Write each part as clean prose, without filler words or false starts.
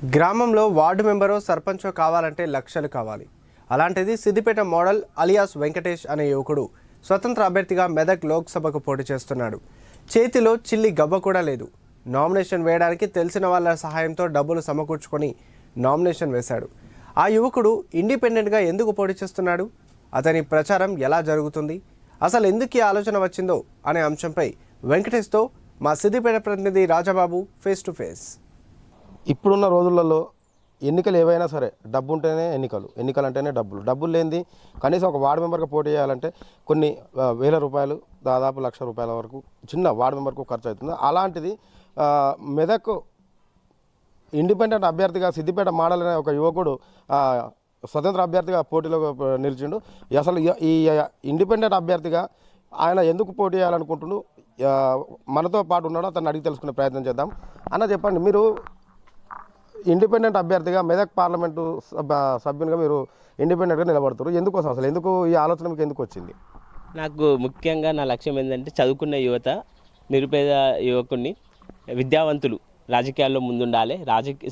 గ్రామంలో వార్డు మెంబరో సర్పంచో కావాలంటే లక్షలు కావాలి. అలాంటిది సిద్దిపేట మోడల్ అలియాస్ వెంకటేష్ అనే యువకుడు స్వతంత్ర అభ్యర్థిగా మెదక్ లోక్సభకు పోటీ చేస్తున్నాడు. చేతిలో చిల్లి గవ్వ కూడా లేదు. నామినేషన్ వేయడానికి తెలిసిన వాళ్ళ సహాయంతో డబ్బులు సమకూర్చుకొని నామినేషన్ వేశాడు. ఆ యువకుడు ఇండిపెండెంట్గా ఎందుకు పోటీ చేస్తున్నాడు? అతని ప్రచారం ఎలా జరుగుతుంది? అసలు ఎందుకు ఈ ఆలోచన వచ్చిందో అనే అంశంపై వెంకటేష్తో మా సిద్దిపేట ప్రతినిధి రాజబాబు ఫేస్ టు ఫేస్. ఇప్పుడున్న రోజులలో ఎన్నికలు ఏవైనా సరే డబ్బు ఉంటేనే ఎన్నికలు అంటేనే డబ్బులు లేనిది కనీసం ఒక వార్డు మెంబర్గా పోటీ చేయాలంటే కొన్ని వేల రూపాయలు, దాదాపు ₹1,00,000 వరకు చిన్న వార్డు మెంబర్కు ఖర్చు అవుతుంది. అలాంటిది మెదక్ ఇండిపెండెంట్ అభ్యర్థిగా సిద్దిపేట మోడల్ అనే ఒక యువకుడు స్వతంత్ర అభ్యర్థిగా పోటీలో నిలిచిండు. అసలు ఈ ఇండిపెండెంట్ అభ్యర్థిగా ఆయన ఎందుకు పోటీ చేయాలనుకుంటుండు, మనతో పాటు ఉన్నాడు, అతన్ని అడిగి తెలుసుకునే ప్రయత్నం చేద్దాం. అన్న చెప్పండి, మీరు ఇండిపెండెంట్ అభ్యర్థిగా మెదక్ పార్లమెంటు సభ్యునిగా మీరు ఇండిపెండెంట్గా నిలబడుతారు. ఎందుకోసం అసలు ఎందుకు ఈ ఆలోచన మీకు ఎందుకు వచ్చింది? నాకు ముఖ్యంగా నా లక్ష్యం ఏంటంటే చదువుకున్న యువత, నిరుపేద యువకుడిని, విద్యావంతులు రాజకీయాల్లో ముందుండాలి.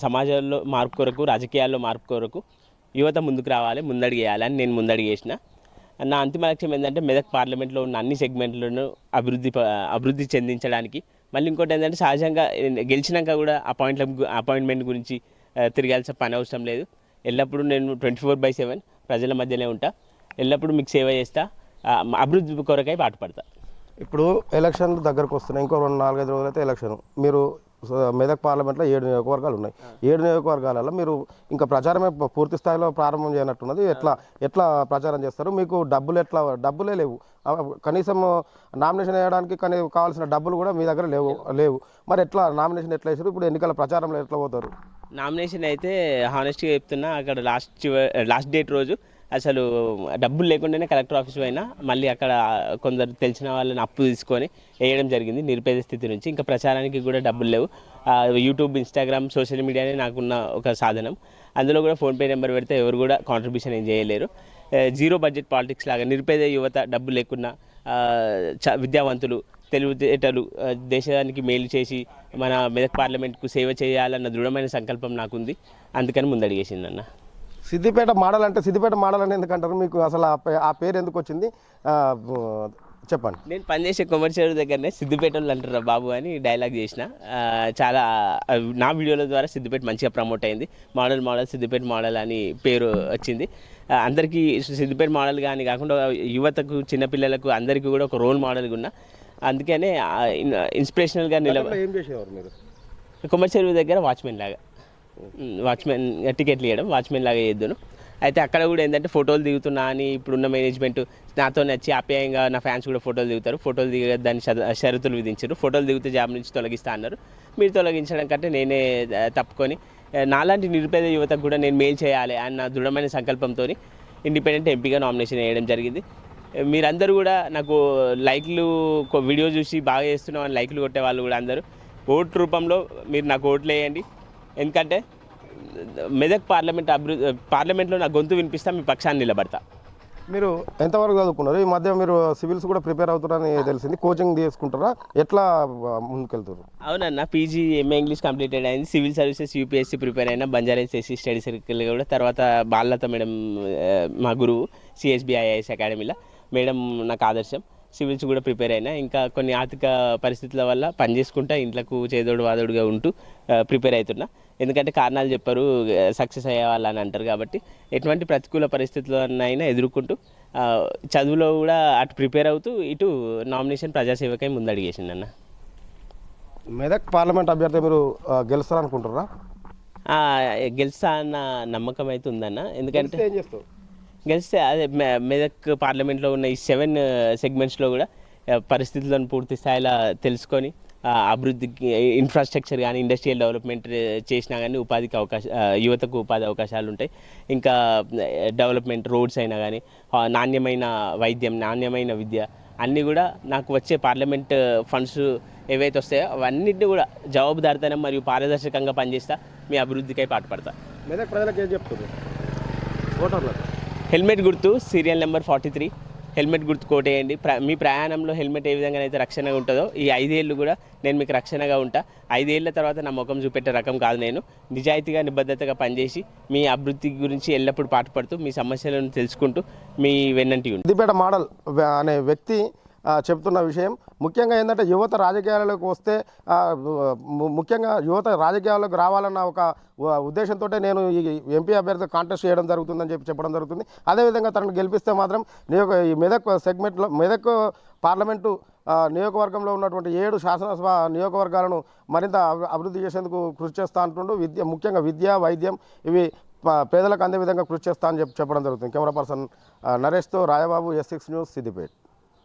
సమాజంలో మార్పు కొరకు, రాజకీయాల్లో మార్పు కొరకు యువత ముందుకు రావాలి, ముందడిగేయాలి అని నేను ముందడిగేసిన. నా అంతిమ లక్ష్యం ఏంటంటే మెదక్ పార్లమెంట్లో ఉన్న అన్ని సెగ్మెంట్లను అభివృద్ధి చెందించడానికి. మళ్ళీ ఇంకోటి ఏంటంటే సహజంగా గెలిచినాక కూడా అపాయింట్మెంట్ గురించి తిరగాల్సిన పని అవసరం లేదు. ఎల్లప్పుడూ నేను 24/7 ప్రజల మధ్యనే ఉంటా. ఎల్లప్పుడూ మీకు సేవ చేస్తా, అభివృద్ధి కొరకై పాటుపడతా. ఇప్పుడు ఎలక్షన్లు దగ్గరకు వస్తున్నాయి, ఇంకో 4-5 రోజులు అయితే ఎలక్షన్. మీరు మెదక్ పార్లమెంట్లో 7 నియోజకవర్గాలు ఉన్నాయి. 7 నియోజకవర్గాలలో మీరు ఇంకా ప్రచారమే పూర్తి స్థాయిలో ప్రారంభం చేయనట్టున్నది. ఎట్లా ప్రచారం చేస్తారు? మీకు డబ్బులే లేవు. కనీసం నామినేషన్ వేయడానికి కావాల్సిన డబ్బులు కూడా మీ దగ్గర లేవు. మరి ఎట్లా నామినేషన్ ఎట్లా వేసారు? ఇప్పుడు ఎన్నికల ప్రచారంలో ఎట్లా పోతారు? నామినేషన్ అయితే హానెస్ట్గా చెప్తున్నా, అక్కడ లాస్ట్ డేట్ రోజు అసలు డబ్బులు లేకుండానే కలెక్టర్ ఆఫీస్ పోయినా మళ్ళీ అక్కడ కొందరు తెలిసిన వాళ్ళని అప్పు తీసుకొని వేయడం జరిగింది నిరుపేద స్థితి నుంచి. ఇంకా ప్రచారానికి కూడా డబ్బులు లేవు. యూట్యూబ్, ఇన్స్టాగ్రామ్, సోషల్ మీడియానే నాకున్న ఒక సాధనం. అందులో కూడా ఫోన్పే నెంబర్ పెడితే ఎవరు కూడా కాంట్రిబ్యూషన్ ఏం చేయలేరు. జీరో బడ్జెట్ పాలిటిక్స్ లాగా నిరుపేద యువత, డబ్బులు లేకున్నా విద్యావంతులు, తెలివితేటలు, దేశానికి మేలు చేసి మన మెదక్ పార్లమెంట్కు సేవ చేయాలన్న దృఢమైన సంకల్పం నాకుంది. అందుకని ముందడిగేసిందన్న. సిద్దిపేట మోడల్ అని ఎందుకంటారు? మీకు అసలు ఆ పేరు ఎందుకు వచ్చింది చెప్పండి. నేను పనిచేసే కొమర్షియల్ దగ్గరనే సిద్దిపేటలు అంటారా బాబు అని డైలాగ్ చేసిన. చాలా నా వీడియోల ద్వారా సిద్దిపేట మంచిగా ప్రమోట్ అయింది. మోడల్ సిద్దిపేట మోడల్ అని పేరు వచ్చింది. అందరికీ సిద్దిపేట మోడల్ కానీ కాకుండా యువతకు, చిన్నపిల్లలకు అందరికీ కూడా ఒక రోల్ మోడల్గా ఉన్నా. అందుకనే ఇన్స్పిరేషనల్గా ఏం చేసేవారు మీరు? కొమర్షియల్ దగ్గర వాచ్మెన్ టికెట్లు ఇవ్వడం, వాచ్మెన్ లాగా చేద్దాను. అయితే అక్కడ కూడా ఏంటంటే ఫోటోలు దిగుతున్నా అని ఇప్పుడున్న మేనేజ్మెంట్ నాతో నచ్చి ఆప్యాయంగా నా ఫ్యాన్స్ కూడా ఫోటోలు దిగుతారు. ఫోటోలు దిగదాన్ని షరతులు విధించారు. ఫోటోలు దిగితే జాబ్ నుంచి తొలగిస్తా అన్నారు. మీరు తొలగించడం కంటే నేనే తప్పుకొని నాలాంటి నిరుపేద యువతకు కూడా నేను మేలు చేయాలి అన్న దృఢమైన సంకల్పంతో ఇండిపెండెంట్ ఎంపీగా నామినేషన్ వేయడం జరిగింది. మీరందరూ కూడా నాకు వీడియో చూసి బాగా చేస్తున్నాం అని లైక్లు కొట్టే వాళ్ళు కూడా అందరూ ఓటు రూపంలో మీరు నాకు ఓట్లు వేయండి. ఎందుకంటే మెదక్ పార్లమెంట్లో నా గొంతు వినిపిస్తా, మీ పక్షాన్ని నిలబడతా. మీరు ఎంతవరకు చదువుకున్నారు? ఈ మధ్య మీరు సివిల్స్ కూడా ప్రిపేర్ అవుతారని తెలిసింది. కోచింగ్ తీసుకుంటారా? ఎట్లా ముందుకెళ్తారు? అవునన్న, పీజీ ఎంఏ ఇంగ్లీష్ కంప్లీటెడ్ అయింది. సివిల్ సర్వీసెస్ యూపీఎస్సీ ప్రిపేర్ అయినా. బంజారాస్ ఎస్సీ స్టడీ సర్కిల్ కూడా. తర్వాత బాలలత మేడం మా గురువు CSB IAS అకాడమీలో మేడం నాకు ఆదర్శం. సివిల్స్ కూడా ప్రిపేర్ అయినా. ఇంకా కొన్ని ఆర్థిక పరిస్థితుల వల్ల పని చేసుకుంటా ఇంట్లోకి చేదోడు వాదోడుగా ఉంటూ ప్రిపేర్ అవుతున్నా. ఎందుకంటే కారణాలు చెప్పారు, సక్సెస్ అయ్యే వాళ్ళని అంటారు. కాబట్టి ఎటువంటి ప్రతికూల పరిస్థితులనైనా ఎదుర్కొంటూ చదువులో కూడా అటు ప్రిపేర్ అవుతూ ఇటు నామినేషన్ ప్రజాసేవకై ముందడిగేసిందన్న. మెదక్ పార్లమెంట్ అభ్యర్థి మీరు గెలుస్తారనుకుంటారా? గెలుస్తా అన్న నమ్మకం అయితే ఉందన్న. ఎందుకంటే గెలిస్తే అదే మెదక్ పార్లమెంట్లో ఉన్న ఈ 7 సెగ్మెంట్స్లో కూడా పరిస్థితులను పూర్తి స్థాయిలో తెలుసుకొని అభివృద్ధికి ఇన్ఫ్రాస్ట్రక్చర్ కానీ, ఇండస్ట్రియల్ డెవలప్మెంట్ చేసినా కానీ యువతకు ఉపాధి అవకాశాలు ఉంటాయి. ఇంకా డెవలప్మెంట్ రోడ్స్ అయినా కానీ, నాణ్యమైన వైద్యం, నాణ్యమైన విద్య అన్నీ కూడా నాకు వచ్చే పార్లమెంట్ ఫండ్స్ ఏవైతే వస్తాయో అవన్నింటినీ కూడా జవాబుదారితనం మరియు పారదర్శకంగా పనిచేస్తా, మీ అభివృద్ధికై పాటుపడతా. మెదక్ ప్రజలకు ఏం చెప్తున్నారు? ఓటర్లకు హెల్మెట్ గుర్తు, సీరియల్ నెంబర్ 43, హెల్మెట్ గుర్తు కోటేయండి. మీ ప్రయాణంలో హెల్మెట్ ఏ విధంగా అయితే రక్షణగా ఉంటుందో ఈ 5 ఏళ్ళు కూడా నేను మీకు రక్షణగా ఉంటా. 5 ఏళ్ల తర్వాత నా ముఖం చూపెట్టే రకం కాదు నేను. నిజాయితీగా నిబద్ధతగా పనిచేసి మీ అభివృద్ధి గురించి ఎల్లప్పుడూ పాటుపడుతూ మీ సమస్యలను తెలుసుకుంటూ మీ వెన్నంటి ఉంటా. సిద్దిపేట మోడల్ అనే వ్యక్తి చెప్తున్న విషయం ముఖ్యంగా ఏంటంటే యువత రాజకీయాలకు వస్తే ముఖ్యంగా యువత రాజకీయాల్లోకి రావాలన్న ఒక ఉద్దేశంతో నేను ఈ ఎంపీ అభ్యర్థి కాంటెస్ట్ చేయడం జరుగుతుందని చెప్పడం జరుగుతుంది. అదేవిధంగా తనను గెలిపిస్తే మాత్రం ఈ మెదక్ సెగ్మెంట్లో మెదక్ పార్లమెంటు నియోజకవర్గంలో ఉన్నటువంటి 7 శాసనసభ నియోజకవర్గాలను మరింత అభివృద్ధి చేసేందుకు కృషి చేస్తా అంటుండు. ముఖ్యంగా విద్య, వైద్యం ఇవి పేదలకు అందే విధంగా కృషి చేస్తా అని చెప్పడం జరుగుతుంది. కెమెరా పర్సన్ నరేష్తో రాయబాబు, S6 న్యూస్, సిద్దిపేట.